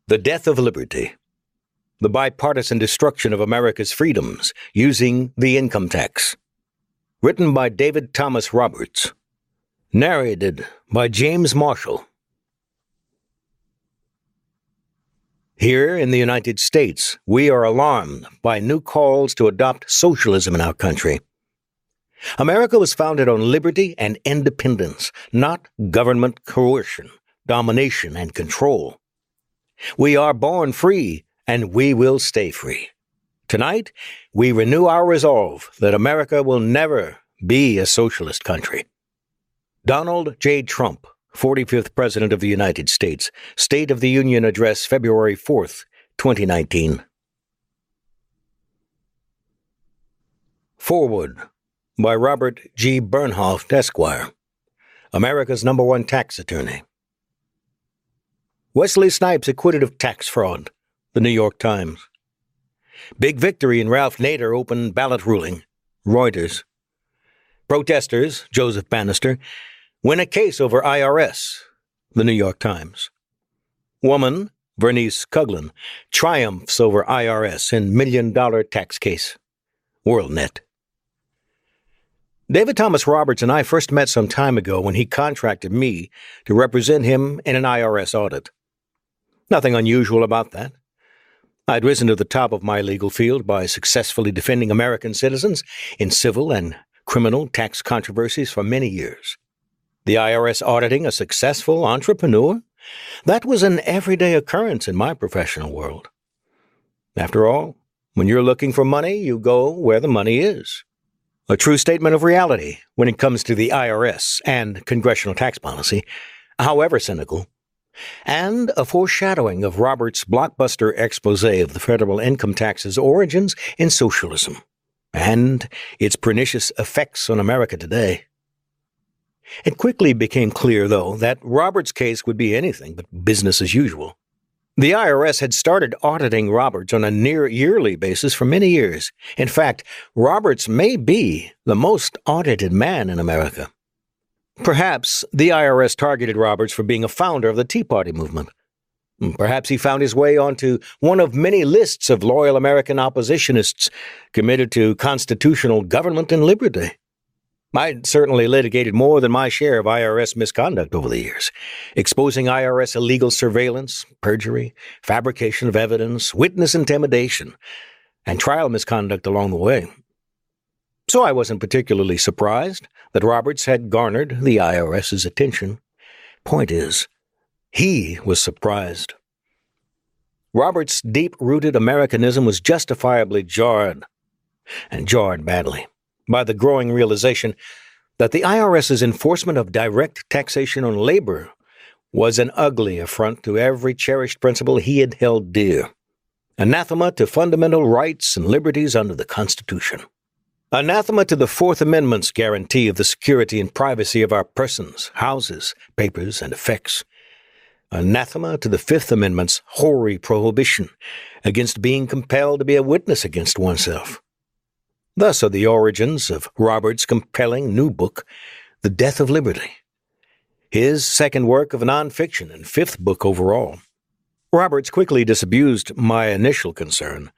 The Death of Liberty. The Bipartisan Destruction of America's Freedoms Using the Income Tax. Written by David Thomas Roberts. Narrated by James Marshall. Here in the United States, we are alarmed by new calls to adopt socialism in our country. America was founded on liberty and independence, not government coercion, domination, and control. We are born free, and we will stay free. Tonight, we renew our resolve that America will never be a socialist country. Donald J. Trump, 45th President of the United States, State of the Union Address, February 4th, 2019. Foreword by Robert G. Bernhoft, Esquire, America's #1 tax attorney. Wesley Snipes acquitted of tax fraud, The New York Times. Big victory in Ralph Nader open ballot ruling, Reuters. Protesters, Joseph Bannister, win a case over IRS, The New York Times. Woman, Bernice Coughlin, triumphs over IRS in $1 million tax case, WorldNet. David Thomas Roberts and I first met some time ago when he contracted me to represent him in an IRS audit. Nothing unusual about that. I'd risen to the top of my legal field by successfully defending American citizens in civil and criminal tax controversies for many years. The IRS auditing a successful entrepreneur? That was an everyday occurrence in my professional world. After all, when you're looking for money, you go where the money is. A true statement of reality when it comes to the IRS and congressional tax policy, however cynical, and a foreshadowing of Roberts' blockbuster expose of the federal income tax's origins in socialism and its pernicious effects on America today. It quickly became clear, though, that Roberts' case would be anything but business as usual. The IRS had started auditing Roberts on a near-yearly basis for many years. In fact, Roberts may be the most audited man in America. Perhaps the IRS targeted Roberts for being a founder of the Tea Party movement. Perhaps he found his way onto one of many lists of loyal American oppositionists committed to constitutional government and liberty. I'd certainly litigated more than my share of IRS misconduct over the years, exposing IRS illegal surveillance, perjury, fabrication of evidence, witness intimidation, and trial misconduct along the way. So I wasn't particularly surprised that Roberts had garnered the IRS's attention. Point is, he was surprised. Roberts' deep-rooted Americanism was justifiably jarred, and jarred badly, by the growing realization that the IRS's enforcement of direct taxation on labor was an ugly affront to every cherished principle he had held dear, anathema to fundamental rights and liberties under the Constitution, anathema to the Fourth Amendment's guarantee of the security and privacy of our persons, houses, papers, and effects, anathema to the Fifth Amendment's hoary prohibition against being compelled to be a witness against oneself. Thus are the origins of Roberts' compelling new book, The Death of Liberty, his second work of nonfiction and fifth book overall. Roberts quickly disabused my initial concern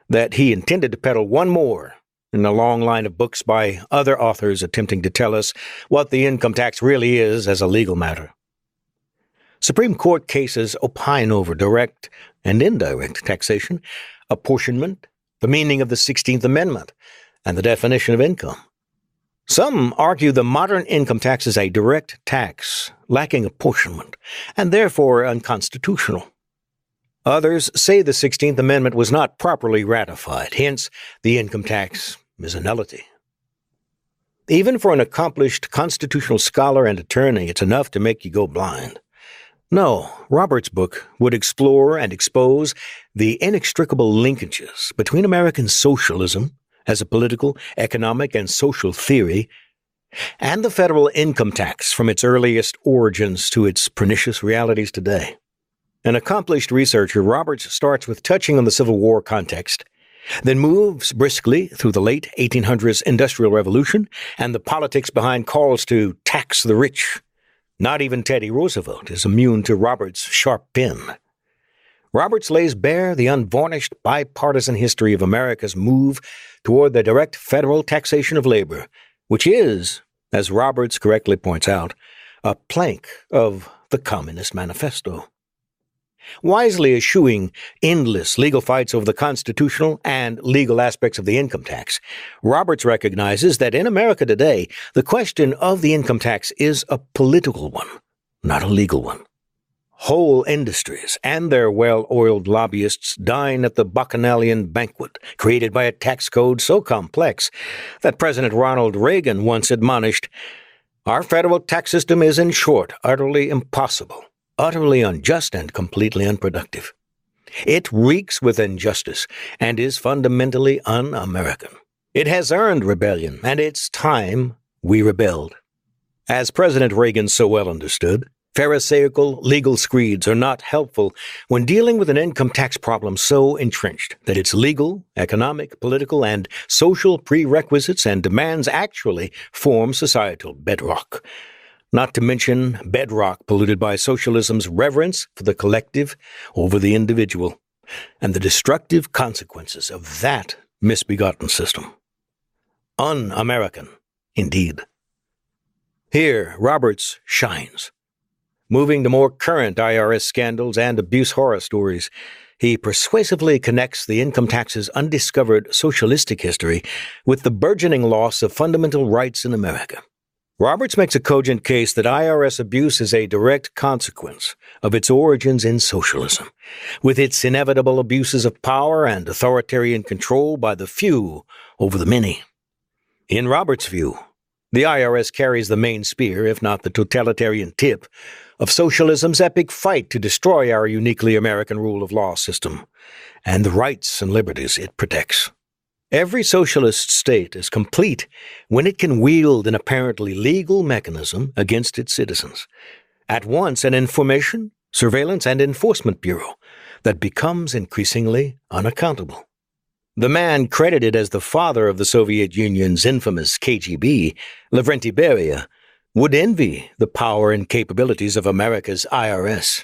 that he intended to peddle one more in a long line of books by other authors attempting to tell us what the income tax really is as a legal matter. Supreme Court cases opine over direct and indirect taxation, apportionment, the meaning of the 16th Amendment, and the definition of income. Some argue the modern income tax is a direct tax, lacking apportionment, and therefore unconstitutional. Others say the 16th Amendment was not properly ratified, hence the income tax is a nullity. Even for an accomplished constitutional scholar and attorney, it's enough to make you go blind. No, Roberts' book would explore and expose the inextricable linkages between American socialism as a political, economic, and social theory, and the federal income tax from its earliest origins to its pernicious realities today. An accomplished researcher, Roberts starts with touching on the Civil War context, then moves briskly through the late 1800s Industrial Revolution and the politics behind calls to tax the rich. Not even Teddy Roosevelt is immune to Roberts' sharp pen. Roberts lays bare the unvarnished bipartisan history of America's move toward the direct federal taxation of labor, which is, as Roberts correctly points out, a plank of the Communist Manifesto. Wisely eschewing endless legal fights over the constitutional and legal aspects of the income tax, Roberts recognizes that in America today, the question of the income tax is a political one, not a legal one. Whole industries and their well-oiled lobbyists dine at the Bacchanalian banquet created by a tax code so complex that President Ronald Reagan once admonished, "Our federal tax system is, in short, utterly impossible, utterly unjust, and completely unproductive. It reeks with injustice and is fundamentally un-American. It has earned rebellion, and it's time we rebelled." As President Reagan so well understood, Pharisaical legal screeds are not helpful when dealing with an income tax problem so entrenched that its legal, economic, political, and social prerequisites and demands actually form societal bedrock. Not to mention bedrock polluted by socialism's reverence for the collective over the individual, and the destructive consequences of that misbegotten system. Un-American, indeed. Here, Roberts shines. Moving to more current IRS scandals and abuse horror stories, he persuasively connects the income tax's undiscovered socialistic history with the burgeoning loss of fundamental rights in America. Roberts makes a cogent case that IRS abuse is a direct consequence of its origins in socialism, with its inevitable abuses of power and authoritarian control by the few over the many. In Roberts' view, the IRS carries the main spear, if not the totalitarian tip, of socialism's epic fight to destroy our uniquely American rule of law system and the rights and liberties it protects. Every socialist state is complete when it can wield an apparently legal mechanism against its citizens, at once an information, surveillance, and enforcement bureau that becomes increasingly unaccountable. The man credited as the father of the Soviet Union's infamous KGB, Lavrentiy Beria, would envy the power and capabilities of America's IRS.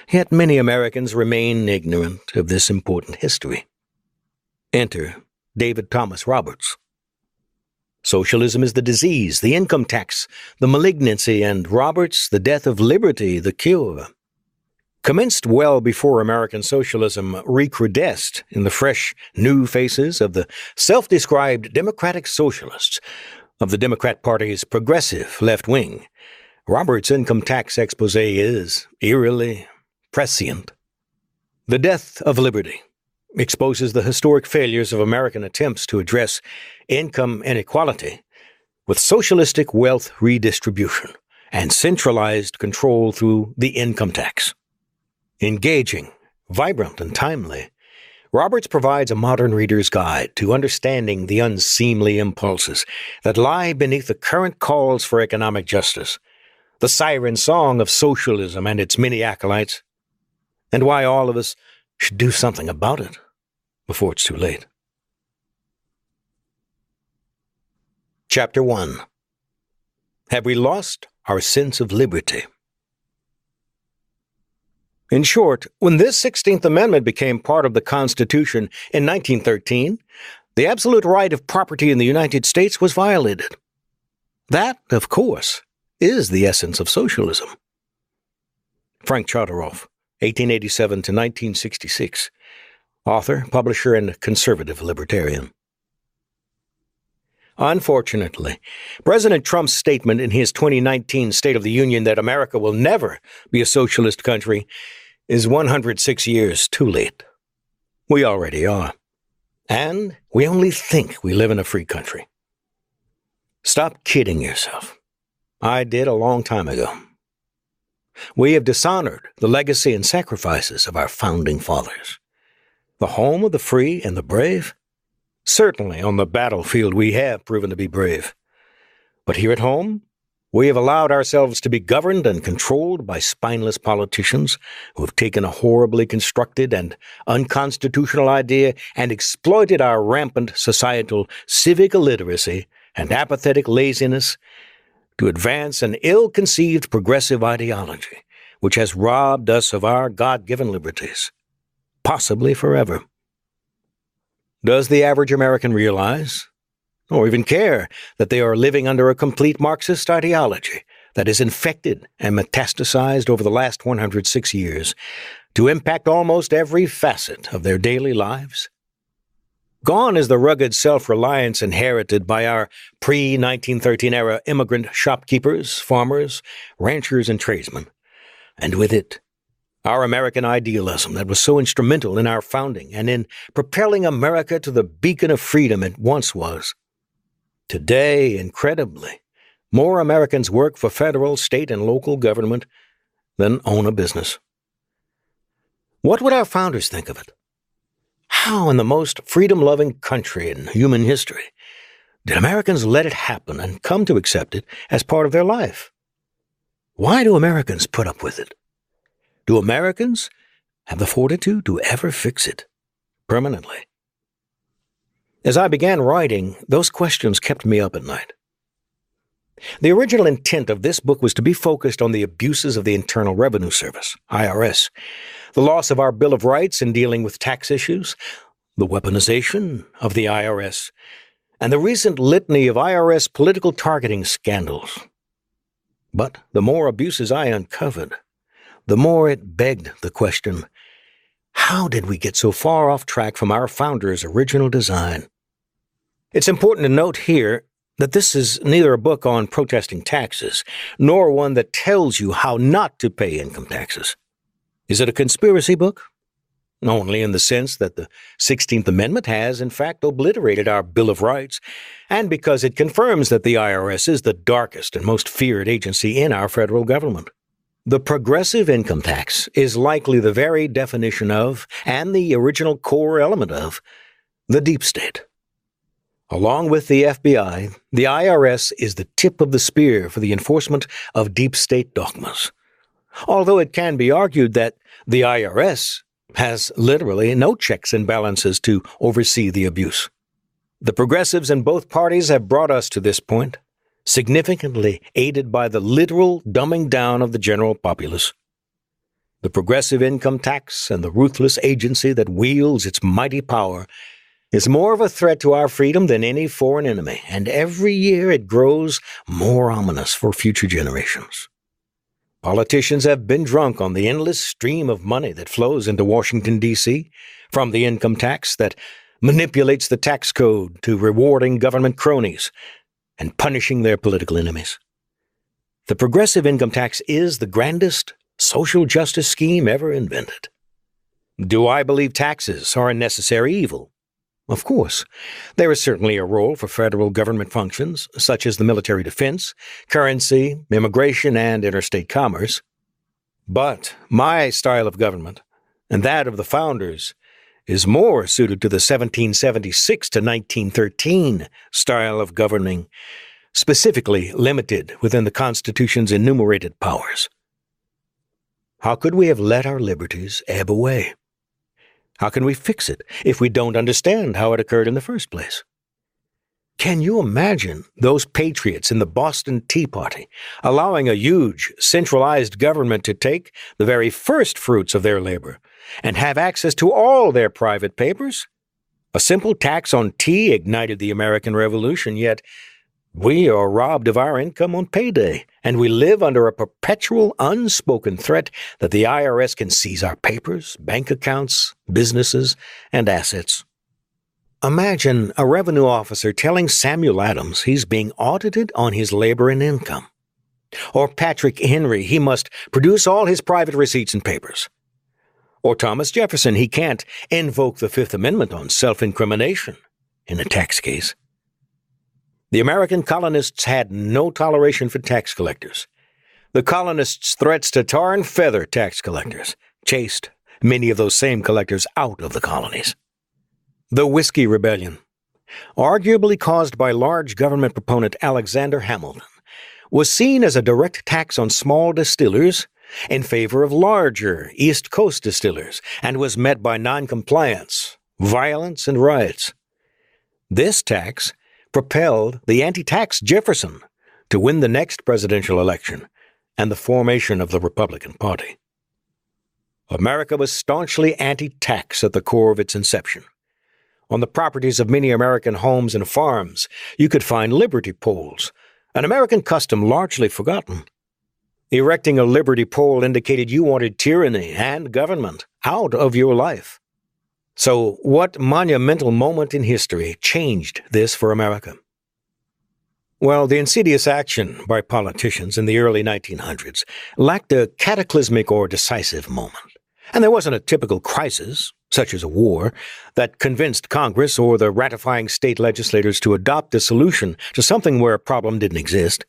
Yet many Americans remain ignorant of this important history. Enter David Thomas Roberts. Socialism is the disease, the income tax, the malignancy, and Roberts, the death of liberty, the cure. Commenced well before American socialism recrudesced in the fresh, new faces of the self-described democratic socialists of the Democrat Party's progressive left wing, Roberts' income tax expose is eerily prescient. The death of liberty exposes the historic failures of American attempts to address income inequality with socialistic wealth redistribution and centralized control through the income tax. Engaging, vibrant, and timely, Roberts provides a modern reader's guide to understanding the unseemly impulses that lie beneath the current calls for economic justice, the siren song of socialism and its many acolytes, and why all of us should do something about it before it's too late. Chapter 1. Have we lost our sense of liberty? In short, when this 16th Amendment became part of the Constitution in 1913, the absolute right of property in the United States was violated. That, of course, is the essence of socialism. Frank Charteroff, 1887 to 1966, author, publisher, and conservative libertarian. Unfortunately, President Trump's statement in his 2019 State of the Union that America will never be a socialist country is 106 years too late. We already are. And we only think we live in a free country. Stop kidding yourself. I did a long time ago. We have dishonored the legacy and sacrifices of our founding fathers. The home of the free and the brave? Certainly on the battlefield we have proven to be brave. But here at home, we have allowed ourselves to be governed and controlled by spineless politicians who have taken a horribly constructed and unconstitutional idea and exploited our rampant societal civic illiteracy and apathetic laziness to advance an ill-conceived progressive ideology which has robbed us of our God-given liberties. possibly forever. Does the average American realize, or even care, that they are living under a complete Marxist ideology that is infected and metastasized over the last 106 years to impact almost every facet of their daily lives? Gone is the rugged self-reliance inherited by our pre-1913 era immigrant shopkeepers, farmers, ranchers, and tradesmen. And with it, our American idealism that was so instrumental in our founding and in propelling America to the beacon of freedom it once was. Today, incredibly, more Americans work for federal, state, and local government than own a business. What would our founders think of it? How in the most freedom-loving country in human history did Americans let it happen and come to accept it as part of their life? Why do Americans put up with it? Do Americans have the fortitude to ever fix it permanently? As I began writing, those questions kept me up at night. The original intent of this book was to be focused on the abuses of the Internal Revenue Service, IRS, the loss of our Bill of Rights in dealing with tax issues, the weaponization of the IRS, and the recent litany of IRS political targeting scandals. But the more abuses I uncovered, the more it begged the question, how did we get so far off track from our founders' original design? It's important to note here that this is neither a book on protesting taxes, nor one that tells you how not to pay income taxes. Is it a conspiracy book? Only in the sense that the 16th Amendment has, in fact, obliterated our Bill of Rights, and because it confirms that the IRS is the darkest and most feared agency in our federal government. The progressive income tax is likely the very definition of, and the original core element of, the deep state. Along with the FBI, the IRS is the tip of the spear for the enforcement of deep state dogmas. Although it can be argued that the IRS has literally no checks and balances to oversee the abuse. The progressives in both parties have brought us to this point, significantly aided by the literal dumbing down of the general populace. The progressive income tax and the ruthless agency that wields its mighty power is more of a threat to our freedom than any foreign enemy, and every year it grows more ominous for future generations. Politicians have been drunk on the endless stream of money that flows into Washington, D.C., from the income tax that manipulates the tax code to rewarding government cronies and punishing their political enemies. The progressive income tax is the grandest social justice scheme ever invented. Do I believe taxes are a necessary evil? Of course, there is certainly a role for federal government functions, such as the military defense, currency, immigration, and interstate commerce. But my style of government, and that of the founders, is more suited to the 1776 to 1913 style of governing, specifically limited within the Constitution's enumerated powers. How could we have let our liberties ebb away? How can we fix it if we don't understand how it occurred in the first place? Can you imagine those patriots in the Boston Tea Party allowing a huge, centralized government to take the very first fruits of their labor and have access to all their private papers? A simple tax on tea ignited the American Revolution, yet we are robbed of our income on payday, and we live under a perpetual, unspoken threat that the IRS can seize our papers, bank accounts, businesses, and assets. Imagine a revenue officer telling Samuel Adams he's being audited on his labor and income. Or Patrick Henry he must produce all his private receipts and papers. Or Thomas Jefferson he can't invoke the Fifth Amendment on self-incrimination in a tax case. The American colonists had no toleration for tax collectors. The colonists' threats to tar and feather tax collectors chased many of those same collectors out of the colonies. The Whiskey Rebellion, arguably caused by large government proponent Alexander Hamilton, was seen as a direct tax on small distillers in favor of larger East Coast distillers and was met by noncompliance, violence, and riots. This tax propelled the anti-tax Jefferson to win the next presidential election and the formation of the Republican Party. America was staunchly anti-tax at the core of its inception. On the properties of many American homes and farms, you could find liberty poles, an American custom largely forgotten. Erecting a liberty pole indicated you wanted tyranny and government out of your life. So, what monumental moment in history changed this for America? Well, the insidious action by politicians in the early 1900s lacked a cataclysmic or decisive moment. And there wasn't a typical crisis, such as a war, that convinced Congress or the ratifying state legislators to adopt a solution to something where a problem didn't exist.